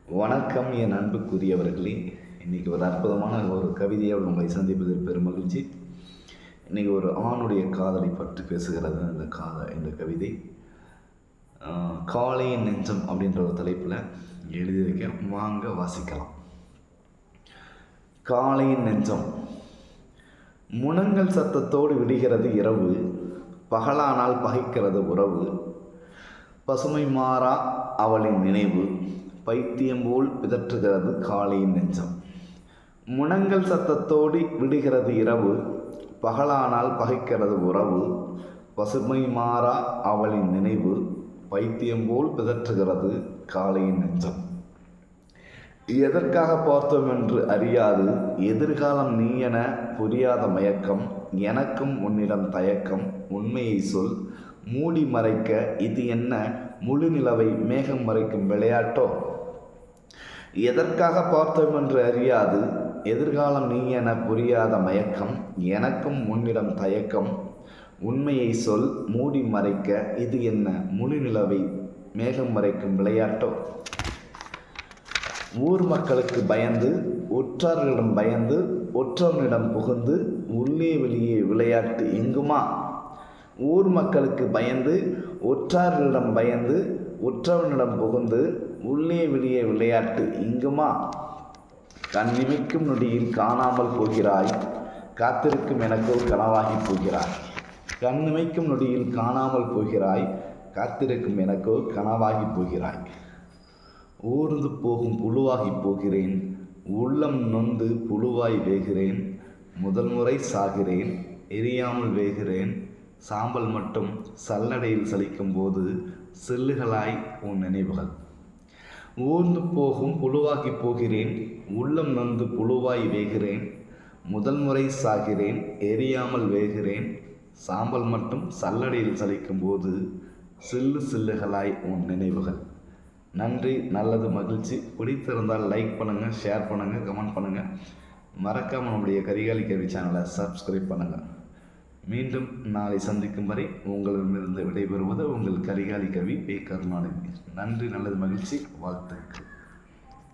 வணக்கம் என் அன்புக்குரியவர்களே. இன்றைக்கி ஒரு அற்புதமான ஒரு கவிதையோடு உங்களை சந்திப்பதில் பெரும் மகிழ்ச்சி. இன்றைக்கி ஒரு ஆணுடைய காதலை பற்றி பேசுகிறது இந்த கவிதை. காளையின் நெஞ்சம் அப்படின்ற ஒரு தலைப்பில் எழுதியிருக்கேன், வாங்க வாசிக்கலாம். காளையின் நெஞ்சம். முனங்கல் சத்தத்தோடு விடுகிறது இரவு, பகலானால் பகைக்கிறது உறவு. பசுமை மாறா அவளின் நினைவு, பைத்தியம் போல் பிதற்றுகிறது காளையின் நெஞ்சம். முனங்கல் சத்தத்தோடு விடுகிறது இரவு, பகலானால் பகைக்கிறது உறவு. பசுமை மாறா அவளின் நினைவு, பைத்தியம் போல் பிதற்றுகிறது காளையின் நெஞ்சம். எதற்காக பார்த்தோம் என்று அறியாது, எதிர்காலம் நீ என புரியாத மயக்கம். எனக்கும் உன்னிடம் தயக்கம், உண்மையை சொல் மூடி மறைக்க. இது என்ன முழு நிலவை மேகம் மறைக்கும் விளையாட்டோ? எதற்காக பார்த்தோம் என்று அறியாது, எதிர்காலம் நீ என புரியாத மயக்கம். எனக்கும் உன்னிடம் தயக்கம், உண்மையை சொல் மூடி மறைக்க. இது என்ன முழு நிலவை மேகம் மறைக்கும் விளையாட்டோ? ஊர் மக்களுக்கு பயந்து, உற்றார்களிடம் பயந்து, ஒற்றவனிடம் புகுந்து, உள்ளே வெளியே விளையாட்டு எங்குமா? ஊர் மக்களுக்கு பயந்து, ஒற்றார்களிடம் பயந்து, உற்றவனிடம் புகுந்து, உள்ளே வெளியே விளையாட்டு இங்குமா? கண்ணிமைக்கும் நொடியில் காணாமல் போகிறாய், காத்திருக்கும் எனக்கோ கனவாகி போகிறாய். கண்ணிமைக்கும் நொடியில் காணாமல் போகிறாய், காத்திருக்கும் எனக்கோ கனவாகி போகிறாய். ஊர்ந்து போகும் புழுவாகி போகிறேன், உள்ளம் நொந்து புழுவாய் வேகிறேன். முதல் முறை சாகிறேன், எரியாமல் வேகிறேன். சாம்பல் மட்டும் சல்லடையில் சலிக்கும் போது சில்லுகளாய் உன் நினைவுகள். ஊர்ந்து போகும் புழுவாகி போகிறேன், உள்ளம் நொந்து புழுவாய் வேகிறேன். முதல் முறை சாகிறேன், எரியாமல் வேகிறேன். சாம்பல் மட்டும் சல்லடையில் சலிக்கும் போது சில்லு சில்லுகளாய் உன் நினைவுகள். நன்றி, நல்லது, மகிழ்ச்சி. பிடித்திருந்தால் லைக் பண்ணுங்கள், ஷேர் பண்ணுங்கள், கமெண்ட் பண்ணுங்கள். மறக்காமல் நம்முடைய கரிகாலி கவி சேனலை சப்ஸ்கிரைப் பண்ணுங்கள். மீண்டும் நாளை சந்திக்கும் வரை உங்களிடமிருந்து விடைபெறுவது உங்கள் கரிகாலி கவி பே. கருணாநிதி. நன்றி, நல்லது, மகிழ்ச்சி, வாழ்த்துக்கள்.